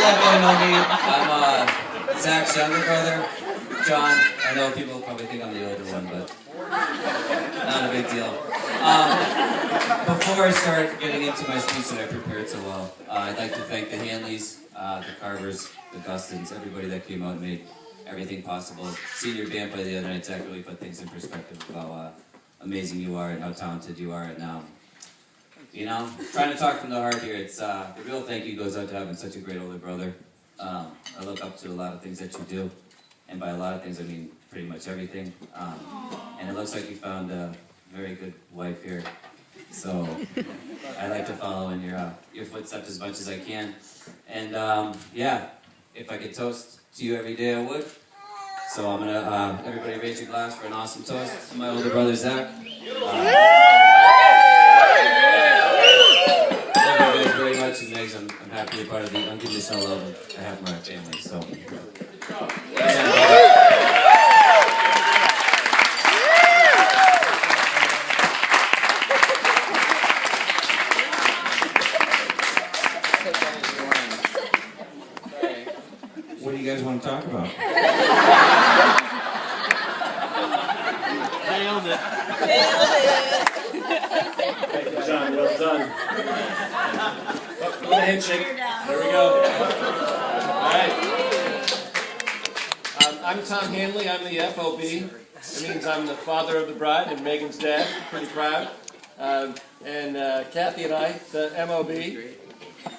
that really know me, I'm Zach's younger brother, John. I know people probably think I'm the older one, but not a big deal. Before I start getting into my speech that I prepared so well, I'd like to thank the Hanleys, the Carvers, the Gustins, everybody that came out and made everything possible. Seeing your band play the other night, Zach, really put things in perspective of how amazing you are and how talented you are. And you know, trying to talk from the heart here, it's the real thank you goes out to having such a great older brother. I look up to a lot of things that you do, and by a lot of things I mean pretty much everything. And it looks like you found a very good wife here, so I like to follow in your footsteps as much as I can. And yeah, if I could toast to you every day, I would. So I'm gonna everybody raise your glass for an awesome toast to my older brother Zach. Thank you guys very much, and Megs, I'm happy to be part of the unconditional love I have for my family. So. What do you guys want to talk about? Nailed it. Thank you, John. Well done. A handshake. There we go. All right. I'm Tom Hanley. I'm the FOB. It means I'm the father of the bride and Megan's dad. Pretty proud. And Kathy and I, the MOB.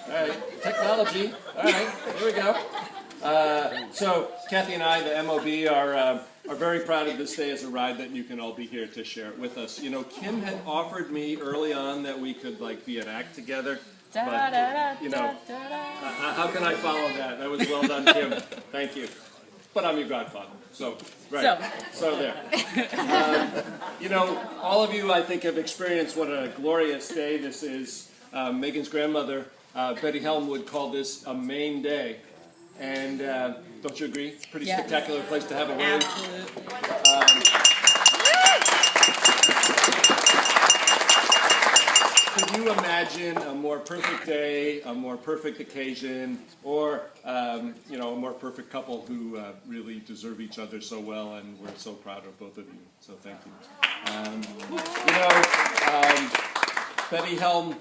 All right. Technology. All right. Here we go. So Kathy and I, the MOB, are very proud of this day as a ride that you can all be here to share it with us. You know, Kim had offered me early on that we could be an act together, but you know, how can I follow that? That was well done, Kim. Thank you. But I'm your godfather, so right. So there. You know, all of you, I think, have experienced what a glorious day this is. Megan's grandmother, Betty Helmwood, called this a Maine day. And don't you agree? Pretty spectacular place to have a wedding. Absolutely. Could you imagine a more perfect day, a more perfect occasion, or you know, a more perfect couple who really deserve each other so well, and we're so proud of both of you. So thank you. You know, Betty Helm.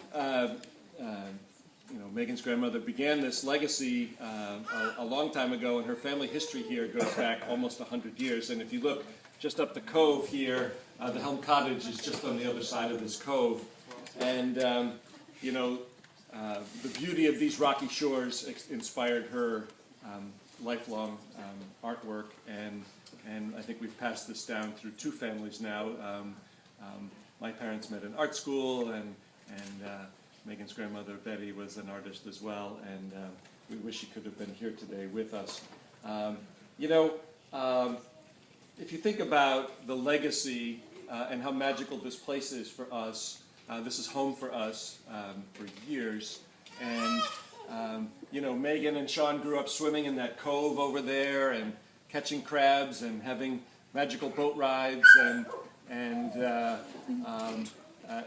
You know, Megan's grandmother began this legacy a long time ago, and her family history here goes back almost 100 years. And if you look just up the cove here, the Helm Cottage is just on the other side of this cove. And, you know, the beauty of these rocky shores inspired her lifelong artwork. And I think we've passed this down through two families now. My parents met in art school, and Megan's grandmother, Betty, was an artist as well, and we wish she could have been here today with us. You know, if you think about the legacy and how magical this place is for us, this is home for us for years. And, you know, Megan and Sean grew up swimming in that cove over there and catching crabs and having magical boat rides and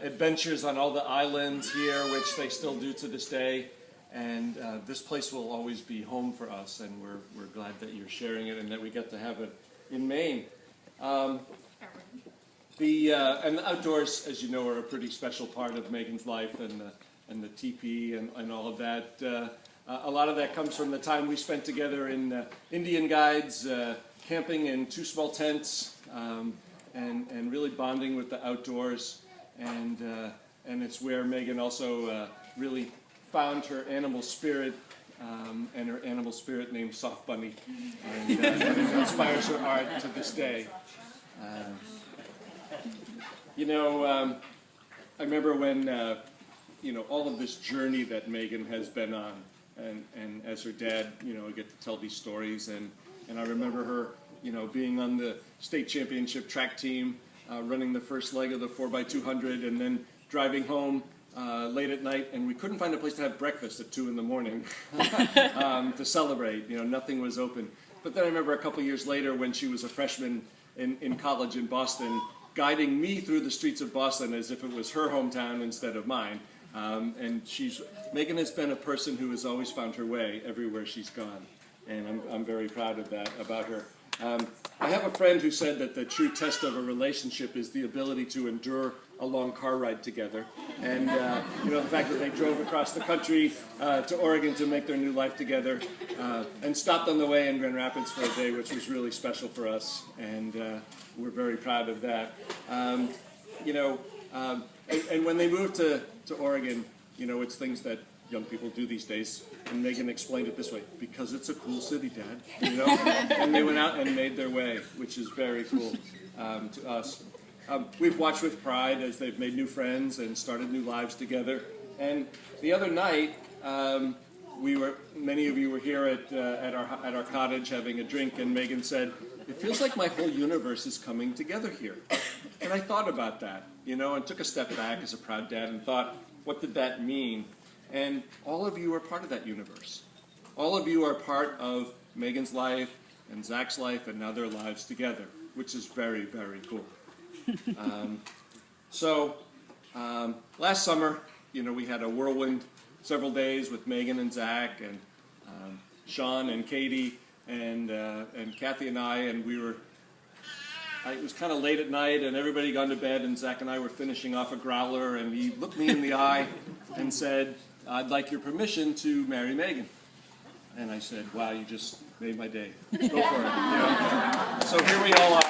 adventures on all the islands here, which they still do to this day. And this place will always be home for us, and we're glad that you're sharing it and that we get to have it in Maine. And the outdoors, as you know, are a pretty special part of Megan's life, and the teepee and all of that. A lot of that comes from the time we spent together in Indian guides, camping in two small tents, and really bonding with the outdoors. And it's where Megan also really found her animal spirit, and her animal spirit named Soft Bunny, and it inspires her art to this day. You know, I remember when you know, all of this journey that Megan has been on, and as her dad, you know, I get to tell these stories, and I remember her, you know, being on the state championship track team. Running the first leg of the 4x200, and then driving home late at night, and we couldn't find a place to have breakfast at 2 in the morning to celebrate. You know, nothing was open. But then I remember a couple years later when she was a freshman in college in Boston, guiding me through the streets of Boston as if it was her hometown instead of mine. And Megan has been a person who has always found her way everywhere she's gone. And I'm very proud of that about her. I have a friend who said that the true test of a relationship is the ability to endure a long car ride together. And the fact that they drove across the country to Oregon to make their new life together and stopped on the way in Grand Rapids for a day, which was really special for us. And we're very proud of that. And when they moved to Oregon, it's things that young people do these days. And Megan explained it this way: because it's a cool city, Dad. And they went out and made their way, which is very cool to us. We've watched with pride as they've made new friends and started new lives together. And the other night, many of you were here at our cottage having a drink, and Megan said, "It feels like my whole universe is coming together here." And I thought about that, and took a step back as a proud dad and thought, what did that mean? And all of you are part of that universe. All of you are part of Megan's life and Zach's life and now their lives together, which is very, very cool. Last summer, we had a whirlwind several days with Megan and Zach and Sean and Katie and Kathy and I, and it was kind of late at night and everybody had gone to bed, and Zach and I were finishing off a growler, and he looked me in the eye and said, "I'd like your permission to marry Megan." And I said, "Wow, you just made my day. Go for it." So here we all are.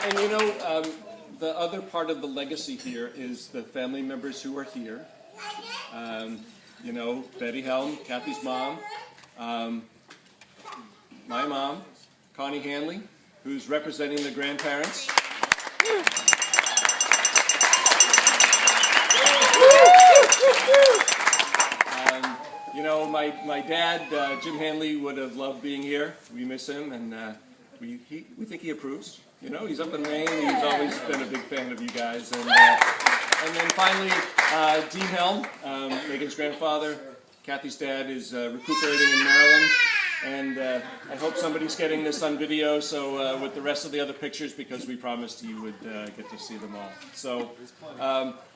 And the other part of the legacy here is the family members who are here. Betty Helm, Kathy's mom, my mom, Connie Hanley, who's representing the grandparents. My dad, Jim Hanley, would have loved being here. We miss him, and we think he approves. He's up in Maine. He's always been a big fan of you guys. And then finally, Dean Helm, Megan's grandfather. Kathy's dad is recuperating in Maryland. And I hope somebody's getting this on video, so with the rest of the other pictures, because we promised you would get to see them all. So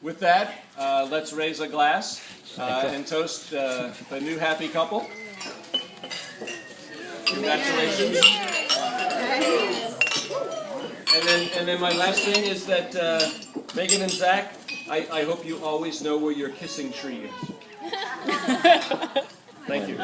with that, let's raise a glass and toast the new happy couple. Congratulations. And then my last thing is that Megan and Zach, I hope you always know where your kissing tree is. Thank you.